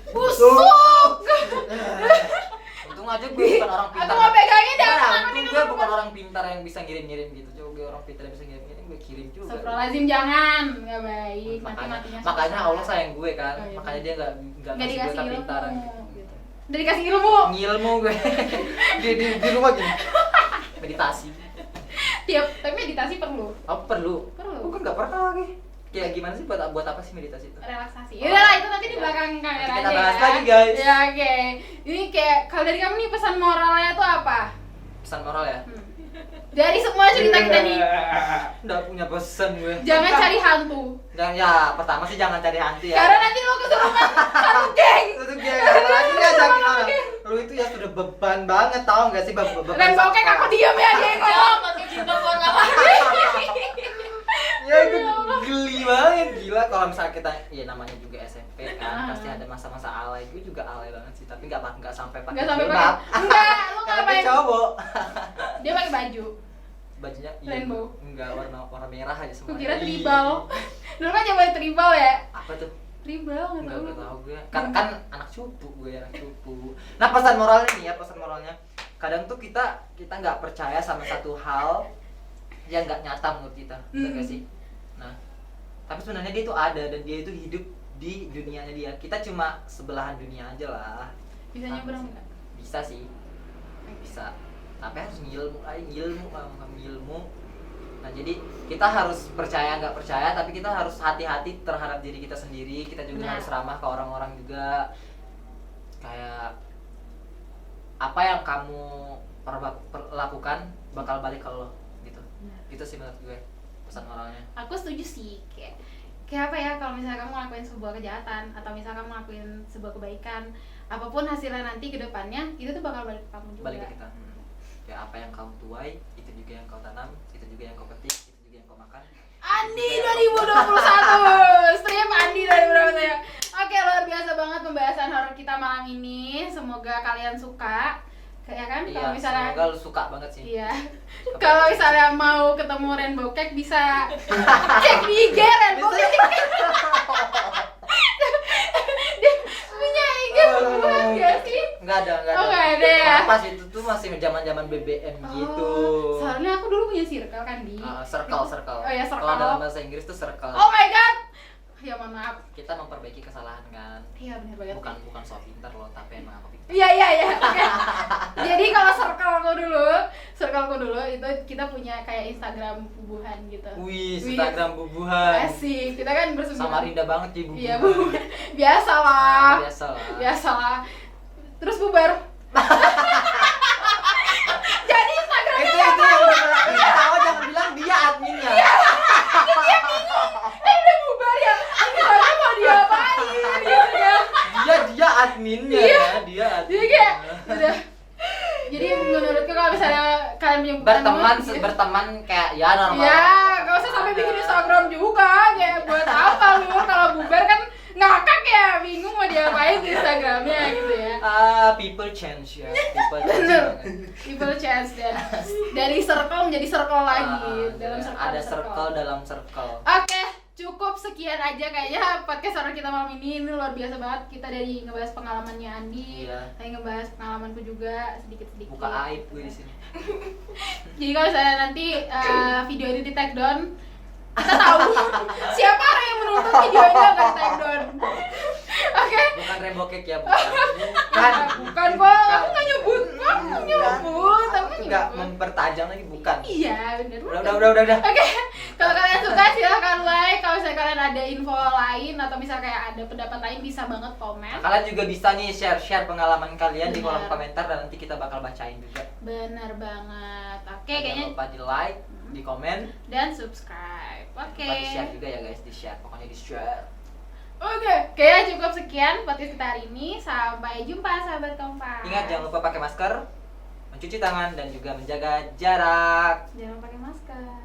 Busuk. Untung aja gue bukan orang pintar. Aku mau pegangin dah. Nah, aku untung nih gue bukan orang pintar yang bisa ngirim-ngirim gitu. Coba gue orang pintar yang bisa ngirim-ngirim, gue kirim juga. Astagfirullahaladzim, jangan, nggak baik. Mati-matinya Makanya susah. Allah sayang gue kan. Oh, iya, Makanya dia nggak nggak ngasih gue dikasih ilmu. kepintaran. Gitu. Udah dikasih ilmu. Ngilmu gue di rumah gini. Meditasi. Tapi meditasi perlu. Apa perlu? Perlu. Gue kan nggak pernah lagi. Kayak gimana sih buat apa sih meditasi itu? Relaksasi. Yaudah lah, itu nanti di belakang kamera Nanti aja kita bahas ya. lagi, guys. Ya oke. Ini kayak kalau dari kamu nih pesan moralnya tuh apa? Pesan moral ya? Dari semua cerita kita nih, Udah punya pesan gue. jangan cari hantu. Jangan ya, pertama sih jangan cari hantu ya. Karena nanti lo kesurupan satu geng. Itu dia lagi ngajakin orang. Lu itu ya sudah beban banget, tahu nggak sih beban. Ren Bokek aku diam ya geng. pakai bintang warna Ya itu geli banget, gila kalau misalnya kita ya namanya juga SMP kan, pasti ada masa-masa alay. Gue juga alay banget sih, tapi nggak sampai pakai Enggak sampai jilbab. pakai. Enggak, lu Karena gue ngapain? cowok. Dia pakai baju. Bajunya Rainbow. enggak warna merah aja semuanya. Gue kira tribal. Dulu kan coba tribal ya. Apa tuh? Tribal Enggak tahu. tahu gue. Kan anak cupu gue, anak cupu. Nah, pesan moralnya nih ya, pesan moralnya. Kadang tuh kita nggak percaya sama satu hal yang nggak nyata menurut kita, benar nggak sih? Nah, tapi sebenarnya dia itu ada dan dia itu hidup di dunianya dia. Kita cuma sebelahan dunia aja lah. Bisa nyebrang enggak? Bisa sih, bisa. Tapi harus ngilmu. Nah, jadi kita harus percaya nggak percaya, tapi kita harus hati-hati terhadap diri kita sendiri. Kita juga Nah. harus ramah ke orang-orang juga. Kayak apa yang kamu lakukan bakal balik ke lo gitu. Itu sih menurut gue pesan moralnya. Aku setuju sih, kayak apa ya, kalau misalnya kamu ngelakuin sebuah kejahatan atau misalnya kamu ngelakuin sebuah kebaikan, apapun hasilnya nanti ke depannya itu tuh bakal balik ke kamu juga. Balik ke kita. Ya apa yang kau tuai, itu juga yang kau tanam, itu juga yang kau petik, itu juga yang kau makan. Andi 2021, stream Andi 2021. Oke, luar biasa banget pembahasan horor kita malam ini. Semoga kalian suka, ya kan? Iya, Kalau misalnya semoga lu suka banget sih. iya. Kalau misalnya mau ketemu Ren Bokek bisa cek di IG Ren Bokek. Dia punya IG buat gak sih? Enggak ada. Oh, nggak ada ya? Karena pas itu tuh masih zaman-zaman BBM gitu. Soalnya aku dulu punya circle kan di. Circle. Oh ya, circle. Kalau dalam bahasa Inggris tuh circle. Oh my god. Ya mohon maaf. Kita memperbaiki kesalahan kan. Iya benar banget. Bukan so pintar loh, tapi emang aku pintar. Iya. Oke. Jadi kalau circleku dulu itu kita punya kayak Instagram bubuhan gitu. Wih, Instagram bubuhan. Asik. Kita kan bersembilan. Samarinda banget ya bubuhan. Iya, bubuhan. Biasalah. Biasalah. Terus bubar. Jadi Instagramnya Itu yang tahu jangan bilang dia adminnya. dia bingung. Udah bubar ya. Instagramnya mau diapain gitu kan. Dia adminnya Iya. ya, dia adminnya. Jadi kayak udah. Jadi menurutku kalau misalnya kalian menyebutkan berteman kayak ya normal. ya, gak usah sampai bikin Instagram juga. Kayak buat apa lu kalau bubar kan ngakak ya, bingung mau diapain di Instagramnya gitu ya. People change ya. People change. Bener. banget. People chance dan dari circle menjadi circle lagi dalam Ada circle dalam circle. Oke, cukup sekian aja kayaknya podcast horor kita malam ini. Ini luar biasa banget. Kita dari ngebahas pengalamannya Andi, Iya. dari ngebahas pengalamanku juga sedikit-sedikit. Buka aib gue di sini. Jadi kalau misalnya nanti video ini di take down, kita tahu siapa orang yang menuntut videonya nggak di take down. Oke. Bukan rembokek ya, bukan. Bukan kok, aku nggak nyebut, aku nyebut, aku Enggak nyebut. mempertajam lagi, bukan. Iya, benar. Udah. Oke, kalau kalian suka silahkan like. Kalau misalnya kalian ada info lain atau misalnya kayak ada pendapat lain bisa banget komen. Kalian juga bisa nih share pengalaman kalian di kolom Benar. komentar dan nanti kita bakal bacain juga. Benar banget. Oke, Jangan kayaknya lupa di like, di komen, dan subscribe. Oke. lupa di share juga ya guys, di share. Pokoknya di share. Oke, kayaknya cukup sekian podcast kita hari ini. Sampai jumpa sahabat kompas. Ingat jangan lupa pakai masker, mencuci tangan dan juga menjaga jarak. Jangan pakai masker.